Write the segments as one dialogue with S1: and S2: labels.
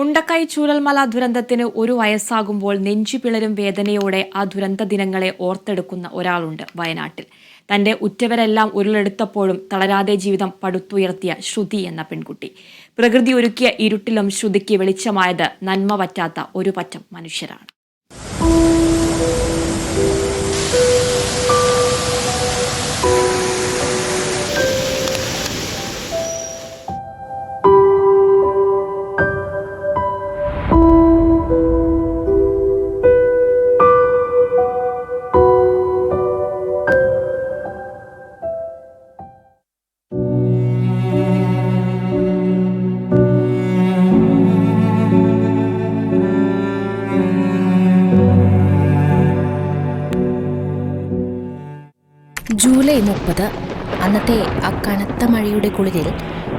S1: മുണ്ടക്കൈ ചൂരൽമല ദുരന്തത്തിന് 1 വയസ്സാകുമ്പോൾ നെഞ്ചുപിളരും വേദനയോടെ ആ ദുരന്ത ദിനങ്ങളെ ഓർത്തെടുക്കുന്ന ഒരാളുണ്ട് വയനാട്ടിൽ. തന്റെ ഉറ്റവരെല്ലാം ഉരുളെടുത്തപ്പോഴും തളരാതെ ജീവിതം പടുത്തുയർത്തിയ ശ്രുതി എന്ന പെൺകുട്ടി. പ്രകൃതി ഒരുക്കിയ ഇരുട്ടിലും ശ്രുതിക്ക് വെളിച്ചമായത് നന്മ പറ്റാത്ത ഒരു പറ്റം മനുഷ്യരാണ്.
S2: ജൂലൈ 30 അന്നത്തെ ആ കനത്ത മഴയുടെ കുളിരിൽ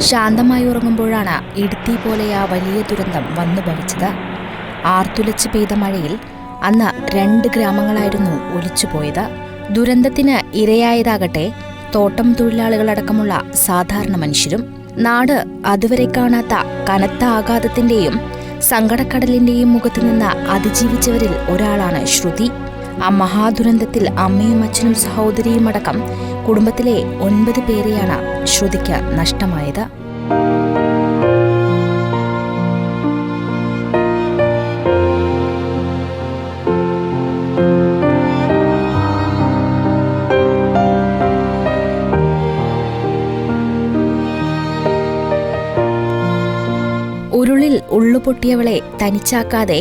S2: ശാന്തമായി ഉറങ്ങുമ്പോഴാണ് ഇടുത്തി പോലെ ആ വലിയ ദുരന്തം വന്നു ഭവിച്ചത്. ആർത്തുലച്ച് പെയ്ത മഴയിൽ അന്ന് 2 ഗ്രാമങ്ങളായിരുന്നു ഒലിച്ചുപോയത്. ദുരന്തത്തിന് ഇരയായതാകട്ടെ തോട്ടം തൊഴിലാളികളടക്കമുള്ള സാധാരണ മനുഷ്യരും. നാട് അതുവരെ കാണാത്ത കനത്ത ആഘാതത്തിന്റെയും സങ്കടക്കടലിന്റെയും മുഖത്തുനിന്ന് അതിജീവിച്ചവരിൽ ഒരാളാണ് ശ്രുതി. ആ മഹാദുരന്തത്തിൽ അമ്മയും അച്ഛനും സഹോദരിയും അടക്കം കുടുംബത്തിലെ 9 പേരെയാണ് ശ്രുതിക്ക് നഷ്ടമായത്. ഉരുളിൽ ഉള്ളുപൊട്ടിയവളെ തനിച്ചാക്കാതെ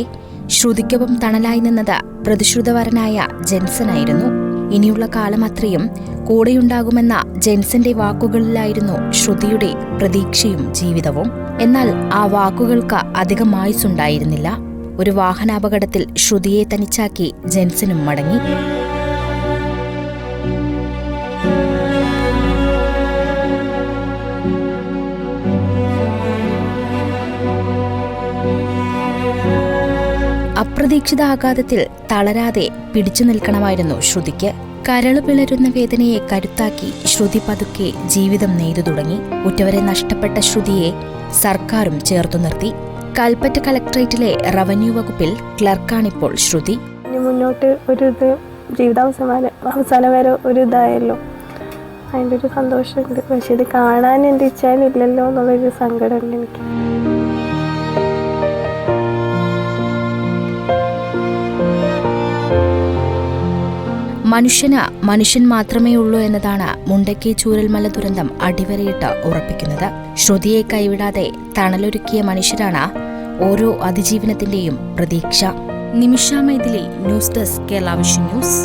S2: ശ്രുതിക്കൊപ്പം തണലായി നിന്നത് പ്രതിശ്രുതവരനായ ജെൻസനായിരുന്നു. ഇനിയുള്ള കാലം അത്രയും കൂടെയുണ്ടാകുമെന്ന ജെൻസന്റെ വാക്കുകളിലായിരുന്നു ശ്രുതിയുടെ പ്രതീക്ഷയും ജീവിതവും. എന്നാൽ ആ വാക്കുകൾക്ക് അധികം ആയുസ്സുണ്ടായിരുന്നില്ല. ഒരു വാഹനാപകടത്തിൽ ശ്രുതിയെ തനിച്ചാക്കി ജെൻസനും മടങ്ങി. അപ്രതീക്ഷിത ആഘാതത്തിൽ തളരാതെ പിടിച്ചു നിൽക്കണമായിരുന്നു ശ്രുതിക്ക്. കരളു പിളരുന്ന വേദനയെ കരുത്താക്കി ശ്രുതി പതുക്കെ ജീവിതം നെയ്തു തുടങ്ങി. ഉറ്റവരെ നഷ്ടപ്പെട്ട ശ്രുതിയെ സർക്കാരും ചേർത്തു നിർത്തി. കൽപ്പറ്റ കളക്ടറേറ്റിലെ റവന്യൂ വകുപ്പിൽ ക്ലർക്കാണിപ്പോൾ ശ്രുതി.
S3: മുന്നോട്ട് ജീവിതാവസാനം വരെ ഒരു ഇതായല്ലോ, അതിൻ്റെ ഒരു സന്തോഷമുണ്ട്. പക്ഷെ ഇത് കാണാൻ എൻ്റെ ഇച്ഛയില്ലല്ലോ എന്നുള്ളൊരു സങ്കടമുണ്ട് എനിക്ക്.
S2: മനുഷ്യൻ മാത്രമേ ഉള്ളൂ എന്നതാണ് മുണ്ടക്കൈ ചൂരൽമല ദുരന്തം അടിവരയിട്ട് ഉറപ്പിക്കുന്നത്. ശ്രുതിയെ കൈവിടാതെ തണലൊരുക്കിയ മനുഷ്യരാണ് ഓരോ അതിജീവനത്തിന്റെയും പ്രതീക്ഷ. Nimisha Mythili, news desk, Kerala vision news.